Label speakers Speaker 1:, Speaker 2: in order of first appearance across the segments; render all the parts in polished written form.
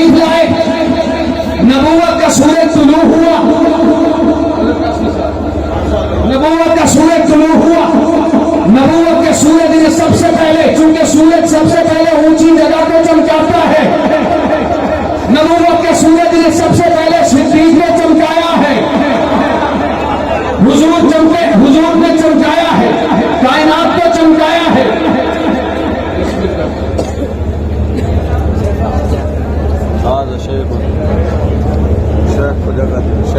Speaker 1: शरीफ लाए, नबूवत का सूरज तुलू हुआ, नबूवत का सूरज तुलू हुआ। नबूवत के सूरज ने सबसे पहले, चूंकि सूरज सबसे पहले ऊंची जगह को चमकाता है, नबूवत के सूरज ने सबसे पहले सिद्दीक को चमकाया है, हुजूर ने चमकाया है, कायनात को चमकाया है।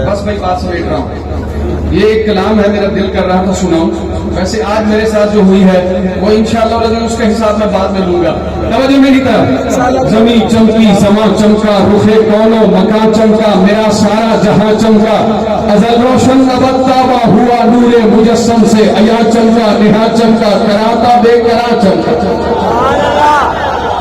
Speaker 1: बस मैं बात समेट रहा हूँ, ये एक कलाम है, मेरा दिल कर रहा था सुनाऊं। वैसे आज मेरे साथ जो हुई है वो इंशाअल्लाह उसका हिसाब मैं बाद में लूंगा। तवज्जो मेरी तरफ। जमी चमकी, समा चमका, रुखे कौनो मकान चमका, मेरा सारा जहां चमका, अजल रोशन अबत्तावा हुआ नूरे मुजस्सम से, अया चमका, निहा चमका, कराता बेकरा चमका।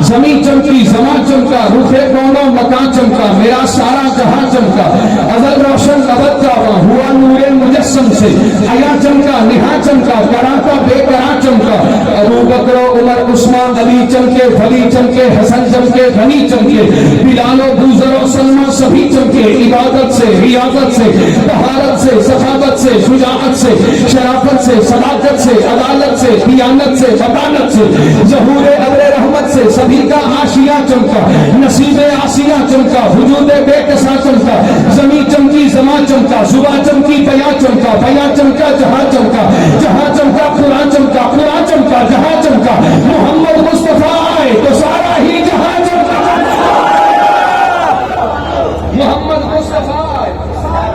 Speaker 1: जमी चमकी, समा चमका, रुखे कौनो मकान चमका, मेरा सारा जहां चमका, अजल रोशन अबत्तावा हुआ नूरे मुजस्सम से, अया चमका, निहा चमका, कराता बेकरा चमका। अबू बकर, उमर, उस्मान, अली चमके, फली चमके, हसन चमके, गनी चमके, बिलालो, बूजरो, सलमा सभी चमके, इबादत से, रियाजत से, तहारत से, सखावत से, शुजाअत से, शराफत से, सदाकत से, अदालत से, दियानत से, वतानत से, ज़हूरे अब्रे रहमत से सभी का आशिया चमका, नसीबे आसिया चमका, वजूदे बेकसा चमका। जमी चमकी, समा चमका, सुबह चमकी, बया चमका, बया चमका, जहां चमका, जहां चमका, कुरान चमका, कुरान चमका, जहां चमका। मोहम्मद मुस्तफा आए तो सारा ही जहां चमका, मोहम्मद मुस्तफा आए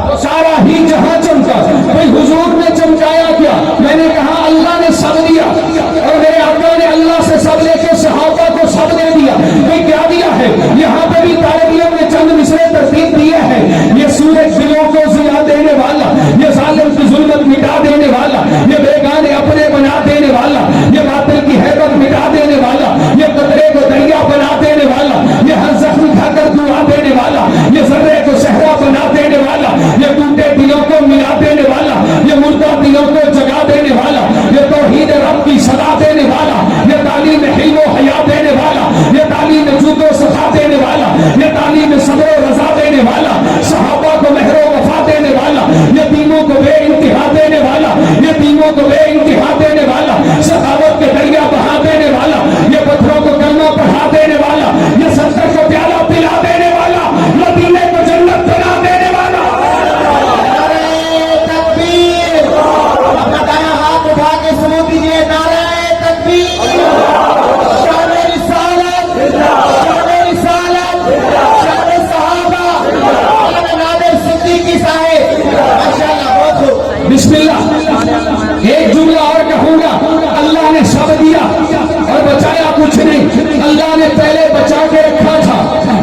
Speaker 1: तो सारा ही जहां चमका। भाई हुजूर ने चमकाया क्या? मैंने कहा अल्लाह ने सब दिया, और मेरे आका ने अल्लाह से सब लेके सहाबा को सब दे दिया। भाई क्या दिया है? यहाँ पे भी तालिबियों ने चंद मिसरे तरतीब दिए हैं। ये सूरज दिलों को जिया देने वाला, ये जालिम की जुल्मत मिटा देने वाला, ये बेगाने अपने बना देने वाला, ये बातिल की हैबत मिटा देने वाला, ये कतरे को दरिया बना देने वाला, ये हर जख्म खाकर दुआ देने वाला, ये जर्रे को सहरा बना देने वाला, ये टूटे दिलों को मिला देने वाला, ये मुर्दा दिलों को जगा देने वाला, ये तौहीद रब की सदा देने वाला, ये तालीम हिल्म व हया देने वाला, ये तालीम जुद व सफा देने वाला, ये तालीम सब्र व रज़ा देने वाला, सहाबा को मेहर व वफा देने वाला, ये तीनों को बे इंतहा देने वाला, ये तीनों को बे इंतहा देने वाला, सखावत के दरिया बहा देने वाला, ये पत्थरों को कलमा पढ़ा देने वाला, ये सत्तर को प्याला पिला देने वाला, मदीने को जन्नत बना देने वाला।
Speaker 2: तकबीर, अपना दायां हाथ उठा के सबूत दीजिए, नारे तकबीर। शान रिसालत, शान रिसालत, शान सहाबा, शान नादिर सिद्दीकी साहिब, माशाअल्लाह, बहुत खूब।
Speaker 1: बिस्मिल्लाह। एक जुमला और कहूंगा, अल्लाह ने सब दिया और बचाया कुछ नहीं। अल्लाह ने पहले बचा के रखा था,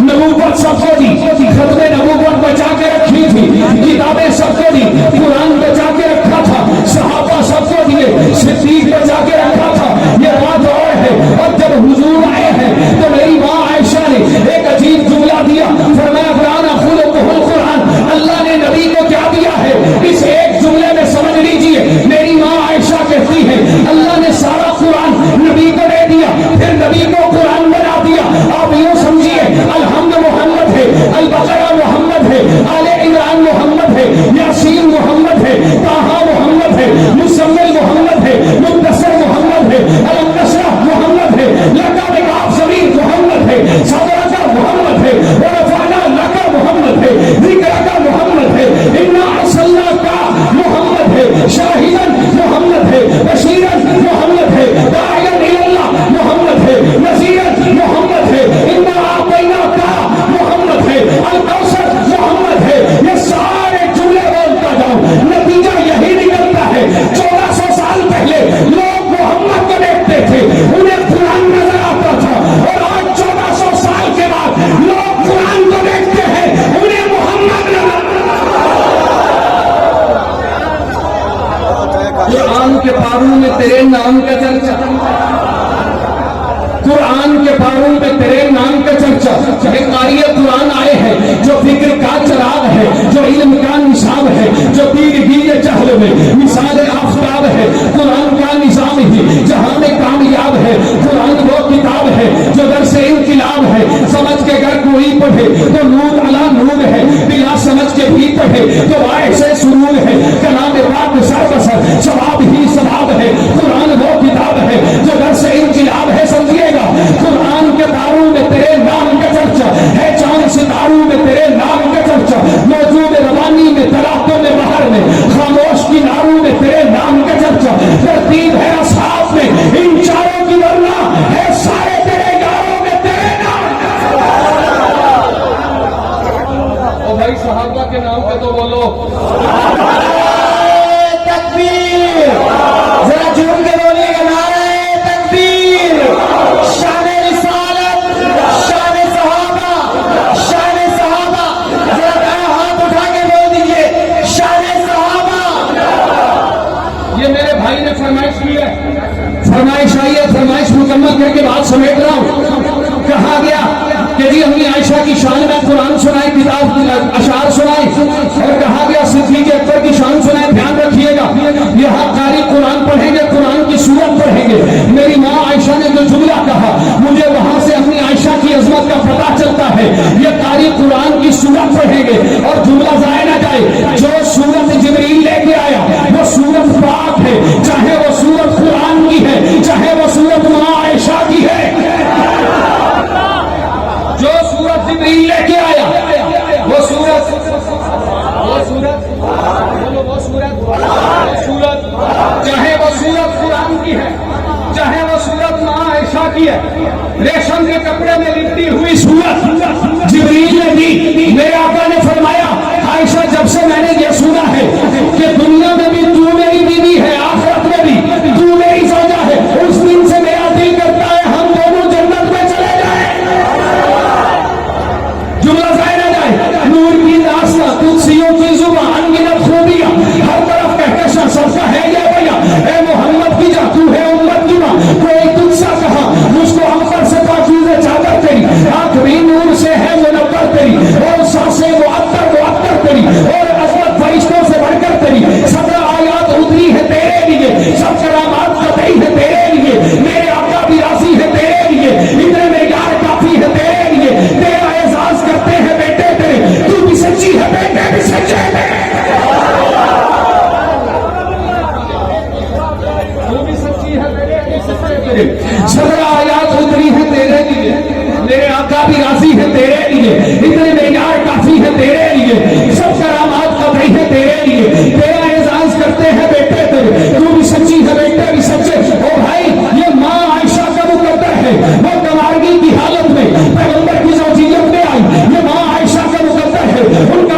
Speaker 1: नबूवत सबको दी, खत्मे नबूवत बचा के रखी थी, किताबें सबको दी, कुरान बचा के रखा था, सहाबा सबको दिए, सिद्दीक बचा के रखा था। ये बात और है। और जब हुजूर आए हैं तो मेरी माँ आयशा ने एक अजीब जुमला दिया, फरमाया कुरान खुलुकुहुल कुरान। अल्लाह ने नबी को क्या दिया है, इस एक जुमले में समझ लीजिए। मेरी माँ आयशा कहती है अल्लाह ने सारा कुरान नबी को दे दिया, फिर नबी को कुरान बना दिया। आप यूं समझिए, अलहम्द मोहम्मद है, अल बकरा मोहम्मद है, आले इमरान मोहम्मद है, यासीन मोहम्मद है, ताहा मोहम्मद है, मुसम्मिल मोहम्मद है, मुद्दस्सिर मोहम्मद है, अलम नशरह मोहम्मद है, लका बिकाफ ज़मीर मोहम्मद है, सदरका मोहम्मद है, व रफ़अना लका मोहम्मद है, ज़िक्रका मोहम्मद है, इन्ना अर्सलनाका मोहम्मद है, शाहिदन मोहम्मद है, बशीरन मोहम्मद है, दाइयन इलल्लाह मोहम्मद है, नज़ीरन मोहम्मद है, इन्ना आतैनाका मोहम्मद है, अल कौसर मोहम्मद है। ये सारे जुमले बोलता जाऊं, नतीजा यही निकलता है। 1400 साल पहले लोग मोहम्मद को देखते थे, उन्हें कुरान नजर आता था, और आज 1400 साल के घर कोई पढ़े तो नूर अला नूर है, बिना समझ के भी पढ़े तो ऐसे सुरूर है। कलाम पाक सर बसर सवाब ही सवाब है। कुरान वो किताब है जो घर से इनकलाब है, समझिएगा। कुरान के दारू में तेरे नाम का चर्चा है, चांद सितारों में तेरे नाम का चर्चा, मौजूद रवानी में तलाकों में बाहर में खामोश किनारों में तेरे नाम का चर्चा, तरतीब है असहाब में इन चारों की वरना है सारे तेरे यारों में तेरे नाम। ओ भाई सहाबा के नाम पे तो बोलो
Speaker 2: तकबीर, जरा झूम के बोलिएगा नारे तकबीर। शान रिसालत, शान सहाबा, शान सहाबा, जरा दाया हाथ उठा के बोल दीजिए शान सहाबा।
Speaker 1: ये मेरे भाई ने फरमाइश की है, फरमाइश आई है, फरमाइश मुकम्मल करके बात समेट रहा हूँ। कहा गया कि जी अम्मी आयशा की शान में कुरान सुनाई, किताब अशार सुनाई, और कहा गया सिद्दीक़ अकबर की शान सुनाई। ध्यान रखिएगा, यहाँ कारी कुरान पढ़ेंगे, कुरान की सूरत पढ़ेंगे। मेरी माँ आयशा ने जो जुमला कहा, मुझे वहां से अम्मी आयशा की अजमत का पता चलता है। ये कारी कुरान की सूरत पढ़ेंगे और जुमला जाए ना जाए। जो सूरत जिब्रील लेके आया वो सूरत पाक है, चाहे वो सूरत कुरान की है, चाहे वो सूरत माँ आयशा की है। जो सूरत जिब्रील लेके आया वो सूरत चाहे वो सूरत कुरान की है, चाहे वो सूरत माँ आयशा की है। रेशम के कपड़े में लिपटी हुई सूरत जिब्रील ने दी। मेरे आका ने फरमाया, आयशा जब से मैंने ये सुना है कि दुनिया में भी तू मेरी बीवी है, आखिरत में भी तू मेरी सौजा है, उस दिन से मेरा दिल करता है हम दोनों जन्नत में चले जाएं। जुमला जाए ना जाए। नूर की दास्तां, कुदसियों की जुबान, अनगिनत खूबियां, हर तरफ कहकशां, सबका है ये भैया। ए मोहम्मद की जा, तू है उम्मत की मां, कोई तुझसा कहा मुझको अंबर से पाकीज़ा चादर तेरी, आंख भी नूर से है मुनव्वर तेरी, और सांसें मुअत्तर मुअत्तर तेरी, और अज़मत फरिश्तों से बढ़कर तेरी। 17 आयात उतरी है तेरे लिए, सब करामात कतई है तेरे लिए, मेरे आका भी राज़ी है तेरे लिए, इतने में यार काफी है तेरे लिए, तेरा एहसास करते हैं बेटे तेरे, तू भी सच्ची है बेटे भी सच्चे हैं, तू भी सच्ची है बेटे भी सच्चे तेरे। 17 आयात उतरी है तेरे लिए, मेरे आका भी राजी है तेरे लिए, इतने में यार काफी है तेरे लिए, सब करामात कतई है तेरे लिए, तेरा एहसास करते हैं बेटे तेरे, तू भी सच्ची है बेटे भी सच्चे। ओ भाई, ये माँ आयशा का मुकद्दर है, वो कवारगी की हालत में पैगंबर की ज़ौजियत में आई। ये माँ आयशा का मुकद्दर है, उनके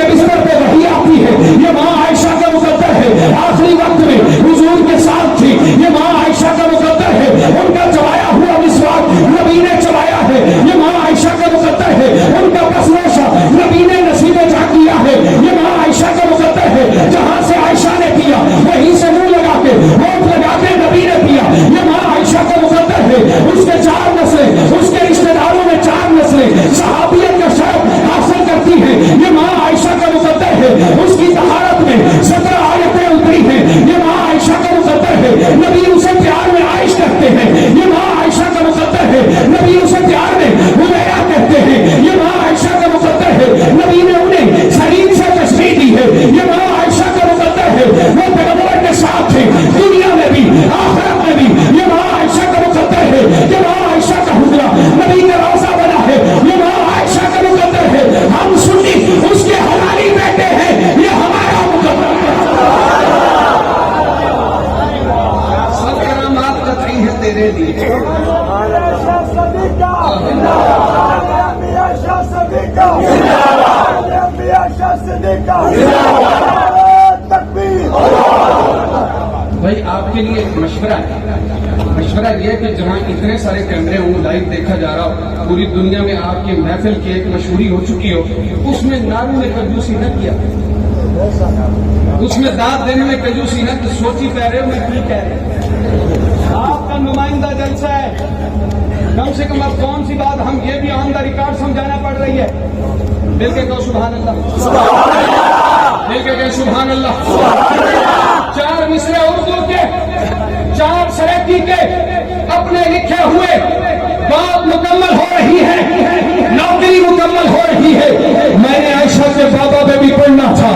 Speaker 1: बिस्तर पे वही आती है। ये माँ आयशा का मुकद्दर है, आखिरी वक्त में हुजूर के साथ थी। ये माँ आयशा का मुकद्दर है, उनका चबाया हुआ मिसवाक नबी ने चबाया है। ये माँ आयशा का मुकद्दर है, उनका पसनोशा नबी ने नसीबे जा किया है। ये माँ आयशा का मुकद्दर है, जहां से आयशा ने पिया वहीं से मुंह लगा के होठ लगा के नबी ने पिया। ये माँ आयशा का मुकद्दर है, उसके 4 नस्लें, उसके रिश्तेदारों में 4 नस्लें सहाबियत का शर्फ हासिल करती है। ये माँ आयशा का मुकद्दर है, उसकी तहारत में 17 आयतें उतरी हैं। ये माँ आयशा का मुकद्दर है, नबी उसे प्यार में आयश कहते हैं। ये माँ आयशा का मुकद्दर है, नबी उसे प्यार में हुमैरा कहते हैं। ये माँ आयशा का मुकद्दर है, नबी ने उन्हें सलीम से तस्वीर दी है। ये माँ आयशा का मुकद्दर है, वो पैगंबर के साथ थे दुनिया में भी आखिरत में भी। ये माँ आयशा का मुकद्दर है, ये माँ आयशा का हुजरा नबी का रोज़ा बना है। ये माँ आयशा का मुकद्दर है, हम सुन्नी उसके हलाली बेटे हैं। ये हमारा मुकद्दर है, सब करामात कतई है तेरे लिए। भाई आपके लिए एक मशवरा है, मशवरा यह है कि जहाँ इतने सारे कैमरे हों, लाइव देखा जा रहा हो, पूरी दुनिया में आपकी महफिल की एक मशहूरी हो चुकी हो, उसमें नारू ने कंजूसी न किया, उसमें दाद देने में कंजूसी न की। सोची पह रहे हो मैं ठीक कह रहे, आपका नुमाइंदा जलसा है, कम से कम अब कौन सी बात हम ये भी ऑन द रिकॉर्ड समझाना पड़ रही है। दिल के कहो सुभान अल्लाह, दिल के कहो सुभान अल्लाह। 4 मिसरे उर्दू के, 4 सरेकी के अपने लिखे हुए बात मुकम्मल हो रही है, नौकरी मुकम्मल हो रही है। मैंने आयशा के बाबा पे भी पढ़ना था,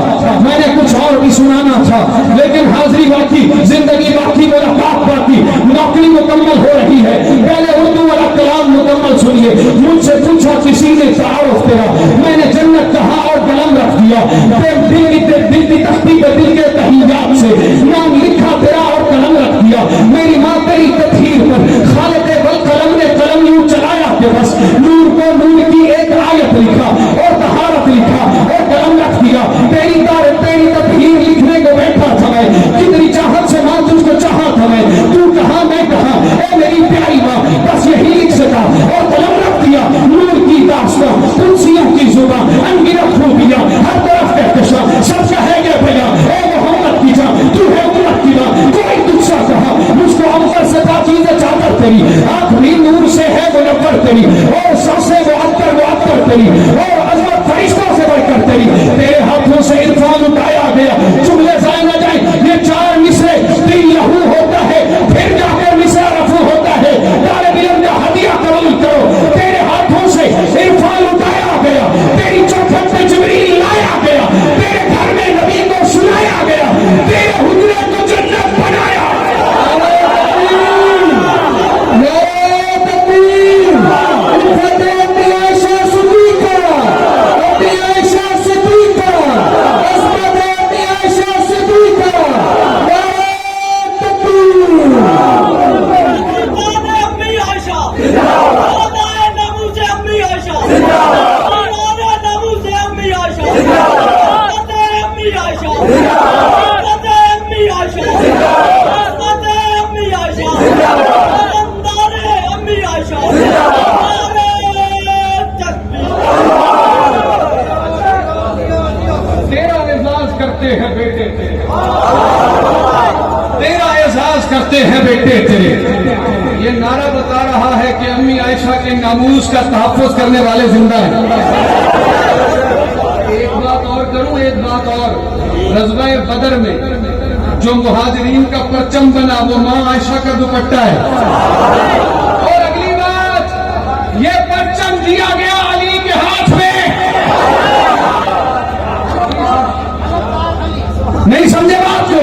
Speaker 1: मैंने कुछ और भी सुनाना था, लेकिन हाजिरी बाकी, जिंदगी बाकी, मुलाकात बाकी। नौकरी मुकम्मल हो रही है, पहले उर्दू वाला कलाम मुकम्मल सुनिए। मुझसे पूछा किसी ने तारुफ तेरा, मैंने जन्नत कहा और कलम रख दिया। दिल की तख्ती पे दिल के तहियात से नाम लिखा तेरा और कलम रख दिया। मेरी माँ तेरी तकदीर पर खालिद वल कलम ने कलम यूं चलाया कि बस नूर को नूर की एक आयत लिखा और तहारत लिखा और कलम रख दिया। तेरी तकदीर लिखने को बैठा था मैं, कितनी चाहत से माँ तुझको चाहा था मैं, तू कहाँ मैं कहाँ, ए मेरी प्यारी माँ, बस यही लिख सका और कलम रख दिया। नूर की दास्तां, तुलसियों की जुबान, अनगिनत खूबियां, हर तरफ कहकशां, सब कहेंगे भैया ए मोहम्मद की जान, तू है उम्मत की माँ, कोई तुझसा कहा। मुझको अंबर से पाकीज़ा चादर तेरी, आखिरी नूर से है मुनव्वर तेरी, और सबसे मुअत्तर तेरी, और अज़मत फरिश्तों से बढ़कर तेरी। तेरे हाथों से इरफान उठाया गया, जुमले जाए न जाए। ये चार मिसरे तीन लहू होता है, फिर जाकर मिसरा रफू होता है। तालिब इल्म का हदिया कबूल करो। तेरे हाथों से इरफान उठाया गया, तेरी चौखट पे जिब्रील लाया गया, तेरे घर में नबी को सुनाया गया, तेरे हुजरे को जन्नत बनाया। करते हैं बेटे तेरे। ये नारा बता रहा है कि अम्मी आयशा के नामूस का तहफ़्फ़ुज़ करने वाले जिंदा हैं। एक बात और करूं, एक बात और, ग़ज़वा बदर में जो मुहाजिरीन का परचम बना वो माँ आयशा का दुपट्टा है। और अगली बात, ये परचम दिया गया अली के हाथ में। नहीं समझे बात को?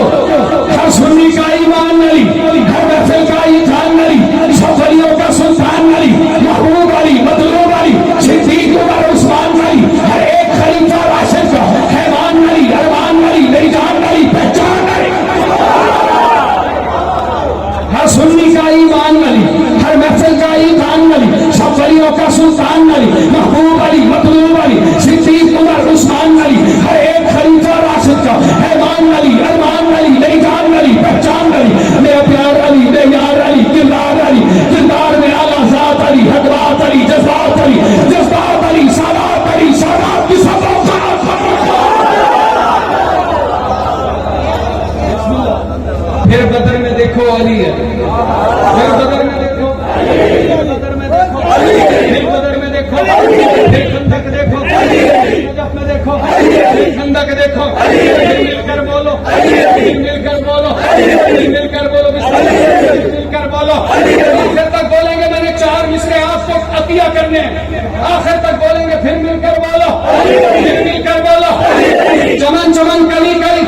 Speaker 1: हर सुन्नी का ईमान अली, हर महफिल का ईजान अली, सब वलियों का सुल्तान अली, महबूब अली, मतलूब अली, सिद्दीक़ उमर उस्मान अली, हर एक खलीफा राशिद का हैवान अली, अरमान अली, निजान अली, पहचान अली। हर सुन्नी का ईमान अली, हर महफिल का ईजान अली, सब वलियों का सुल्तान अली, महबूब अली, मतलूब अली, सिद्दीक़ उमर उस्मान अली, हर एक खलीफा राशिद का हैवान अली, अरमान अली, निजान अली, पहचान अली, मेरा प्यार अली, मेरा यार अली, किरदार में आला ज़ात अली, हक़बात अली, जज़्बात अली, सादात की सब औक़ात। फिर बदर में देखो अली है, फिर बदर में देखो, फिर बदर में देखो, फिर बदर में देखो, फिर खंदक देखो, नजफ में देखो, फिर खंदक देखो, फिर मिलकर बोलो, फिर मिलकर बोलो, फिर मिलकर बोलो, मिलकर बोलो। आखिर तक बोलेंगे, मैंने चार मिसरे आपको अतिया करने, आखिर तक बोलेंगे, फिर मिलकर बोलो, फिर मिलकर बोलो। चमन चमन कली कली,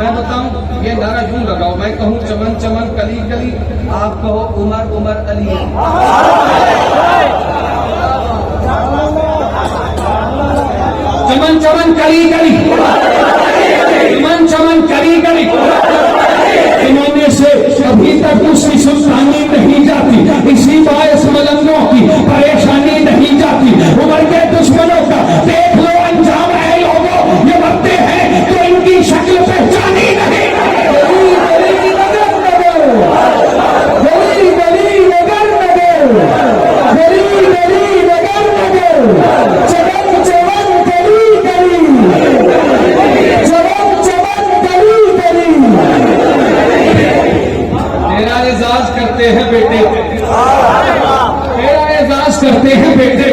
Speaker 1: मैं बताऊं ये नारा यूं लगाओ, मैं कहूं चमन चमन कली कली, आप कहो उमर उमर अली। चमन चमन कली कली, चमन चमन कली कली, इन्होंने से अभी तक उसकी सुल्तानी नहीं जाती, इसी बायस मलंगों की परेशानी नहीं जाती। उमर के दुश्मनों का देख लो अंजाम है लोगों, ये मरते हैं तो इनकी शक्ल पहचानी नहीं। करते हैं बेटे, तेरा एजाज करते हैं बेटे,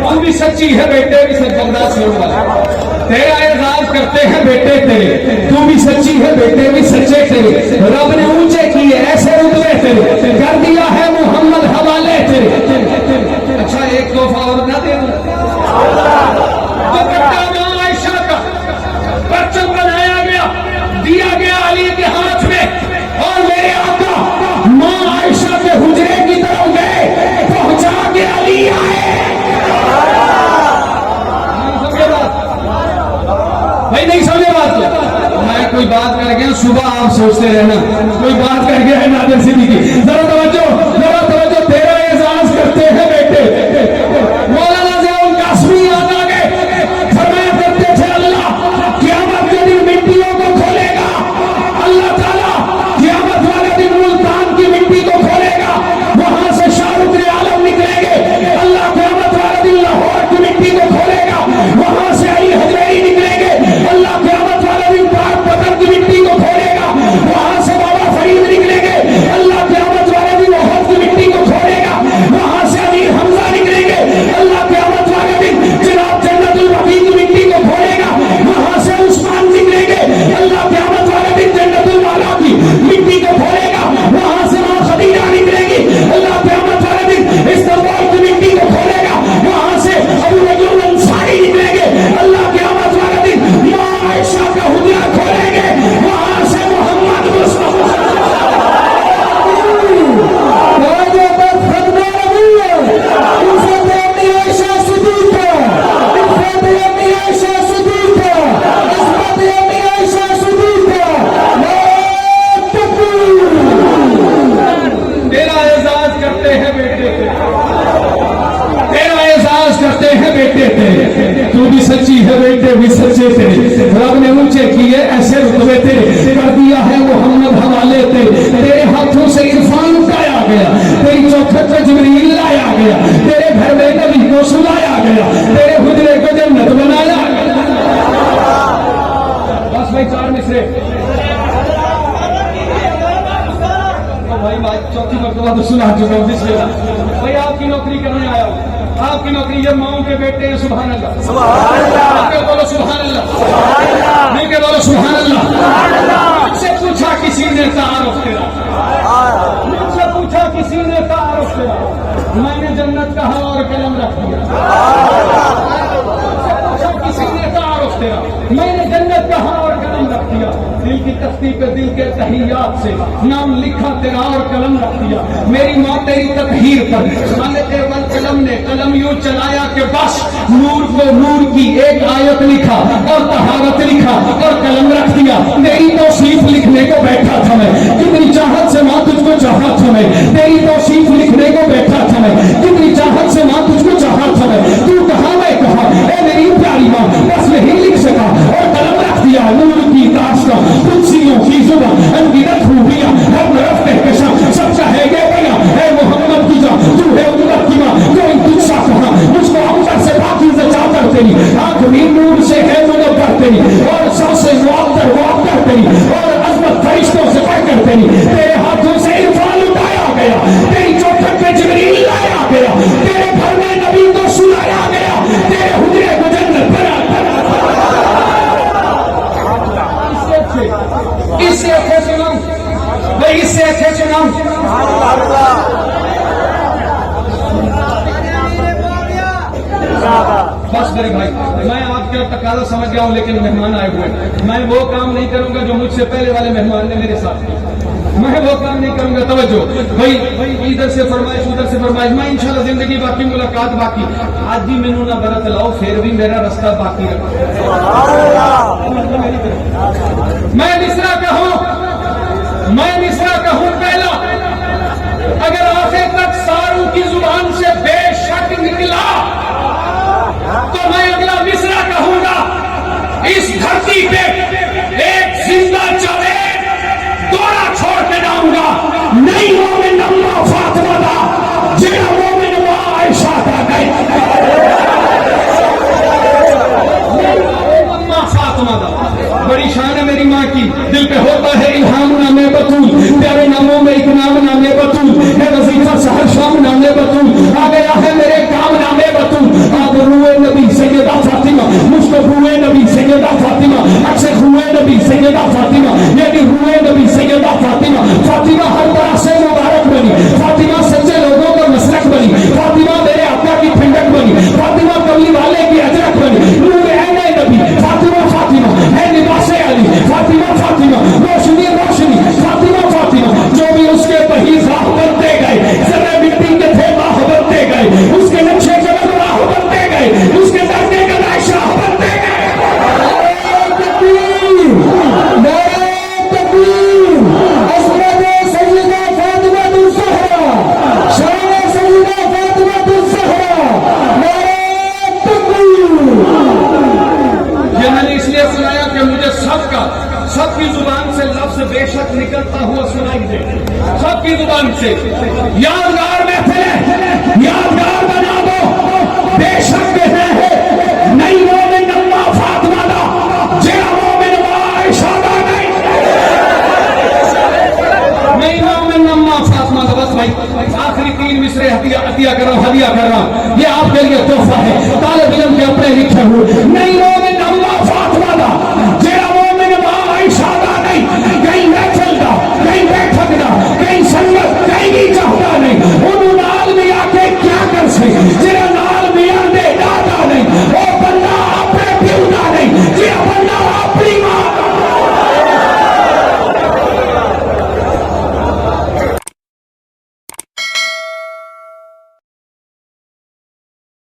Speaker 1: तू भी सच्ची है बेटे, भी सच्चा छोड़ना। तेरा एजाज करते हैं बेटे तेरे, तू भी सच्ची है बेटे, भी सच्चे तेरे। रब ने ऊंचे किए لیے ایسے رتبے تیرے کر دیا ہے محمد حوالے تیرے. اچھا ایک تحفہ اور نہ دے دوں؟ دوپٹہ ماں عائشہ کا پرچم بنایا گیا, دیا گیا علی کے ہاتھ میں, اور میرے آقا ماں عائشہ کے حجرے کی طرف گئے, پہنچا کے علی آئے. بھائی نہیں سمجھے بات؟ میں کوئی بات کر گیا, صبح آپ سوچتے رہنا کوئی بات کر گیا ہے نادر صدیقی. ذرا توجہ, تیرا اعزاز کرتے ہیں بیٹے. مولانا ضیاء القاسمی یاد آ گئے, فرمایا کرتے تھے اللہ قیامت کے دن مٹیوں کو کھولے گا, اللہ تعالیٰ قیامت والے دن ملتان کی مٹی کو کھولے گا, وہاں سے شاہ رخ عالم نکلیں گے. اللہ قیامت والے دن لاہور کی مٹی کو کھولے گا, وہاں سے علی حجویری نکلیں گے. اللہ قیامت والے دن پاک پتھر کی مٹی کو کھولے گا, وہاں سے بابا فرید نکلیں گے. اللہ قیامت والے دن احد کی مٹی کو کھولے گا, وہاں سے امیر حمزہ نکلیں گے. اللہ قیامت والے دن جناب جنت البقیع کی مٹی کو کھولے گا, وہاں سے عثمان نکلیں گے. اللہ قیامت والے دن جنت المالا کی مٹی کو کھولے گا, وہاں سے ماں خدیجہ نکلیں گی. اللہ قیامت والے دن استنبول کی مٹی کو کھولے گا, وہاں سے ابو ایوب انصاری نکلیں گے. اللہ قیامت والے دن ماں عائشہ کا حجرہ کھولیں گے, وہاں سے محمد مصطفیٰ تیرا اعزاز کرتے ہیں بیٹے, تیرا اعزاز کرتے ہیں بیٹے تیرے. تو بھی سچی ہے بیٹے بھی سچے تیرے, رب نے اونچے کیے ایسے رتبے تیرے, کر دیا ہے محمد حوالے تیرے. تیرے ہاتھوں سے عرفان اٹھایا گیا, تیری چوکھٹ پہ جبریل لایا گیا, تیرے گھر میں نبی کو سلایا گیا, تیرے حجرے کو جنت بنایا گیا. بس بھائی 4 مصرے بھائی چوتھی مرتبہ تو سنا چکا ہوں. بسم اللہ بھائی, آپ کی نوکری کرنے آیا ہوں. آپ کی نوکری یہ ماؤں کے بیٹے ہیں. سبحان اللہ, سبحان اللہ, بولو سبحان اللہ, سبحان اللہ, مل کے بولو سبحان اللہ. مجھ سے پوچھا کسی نے تعارف تیرا, مجھ سے پوچھا کسی نے تعارف تیرا, میں نے جنت کہا اور قلم رکھ دیا. پوچھا کسی نے تعارف تیرا, میں نے جنت کہا اور قلم رکھ دیا. دل کی تختی پہ دل کے تحیات سے نام لکھا تیرا اور قلم رکھ دیا. میری ماں تیری تطہیر پر خالق والقلم نے قلم یوں چلایا کہ بس نور کو نور کی ایک آیت لکھا اور طہارت لکھا اور قلم رکھ دیا. تیری توصیف لکھنے کو بیٹھا تھا میں, کتنی چاہت سے ماں تجھ کو چاہا تھا میں. تیری توصیف لکھنے کو بیٹھا تھا میں, کتنی چاہت سے ماں تجھ کو چاہا تھا میں. تو کہا میں کہا, اے میری پیاری ماں, بس نہیں لکھ سکا اور قلم رکھ دیا. نور کی داستاں قدسیوں کی زبان انگیرت خوبیاں ہر طرف کہکشاں سب چاہے گے بنا. اے محمد کی جان تو ہے امت کی ماں, کوئی تجھ سا کہاں مجھ کو عمر سے پاکیزہ چادر تیری, آخری نور سے ہے منور تیری, اور سب سے معطر تیری, اور عظمت فرشتوں سے بڑھ کر تیری. تیرے ہاتھوں سے عرفان اٹھایا گیا, تیری چوکھٹ پہ جبریل لایا گیا, تیرے گھر میں نبی کو سلایا گیا, تیرے حجرے کو جنت بنا. اس سے اچھے سنام بھائی, اس سے اچھے سنام. بس میرے بھائی, میں آپ کا تقاضا سمجھ گیا ہوں, لیکن مہمان آئے ہوئے, میں وہ کام نہیں کروں گا جو مجھ سے پہلے والے مہمان نے میرے ساتھ کیا. میں وہ کام نہیں کروں گا. توجہ بھائی, ادھر سے فرمائش ادھر سے فرمائش. میں انشاءاللہ زندگی باقی, ملاقات باقی. آج بھی مینو نہ برت لاؤ, پھر بھی میرا رستہ باقی رکھو. میں مصرع کہوں پہلا, اگر آخر تک ساروں کی زبان سے بے شک نکلا تو میں اگلا مصرع کہوں گا. اس دھرتی پہ ایک زندہ جاوید دورہ چھوڑ کے جاؤں گا. نہیں مومن اما فاطمہ دا جڑا مومن ماں عائشہ دا گئے. اما فاطمہ دا بڑی شان ہے میری ماں کی. دل پہ ہوتا ہے الہام نامے بطول, پیارے ناموں میں ایک نام نامے بطول. ہدیہ کر رہا، یہ آپ کے لیے تحفہ ہے، طالب علم کے اپنے لکھے ہوئے۔ نہیں مومن اللہ فاطمہ دا، جیڑا مومن ماں عائشہ دا نہیں، کہیں محفل دا، کہیں بیٹھک دا، کہیں سنگت، کہیں بھی چاہتا نہیں، انہوں نال بھی آ کے کیا کر سے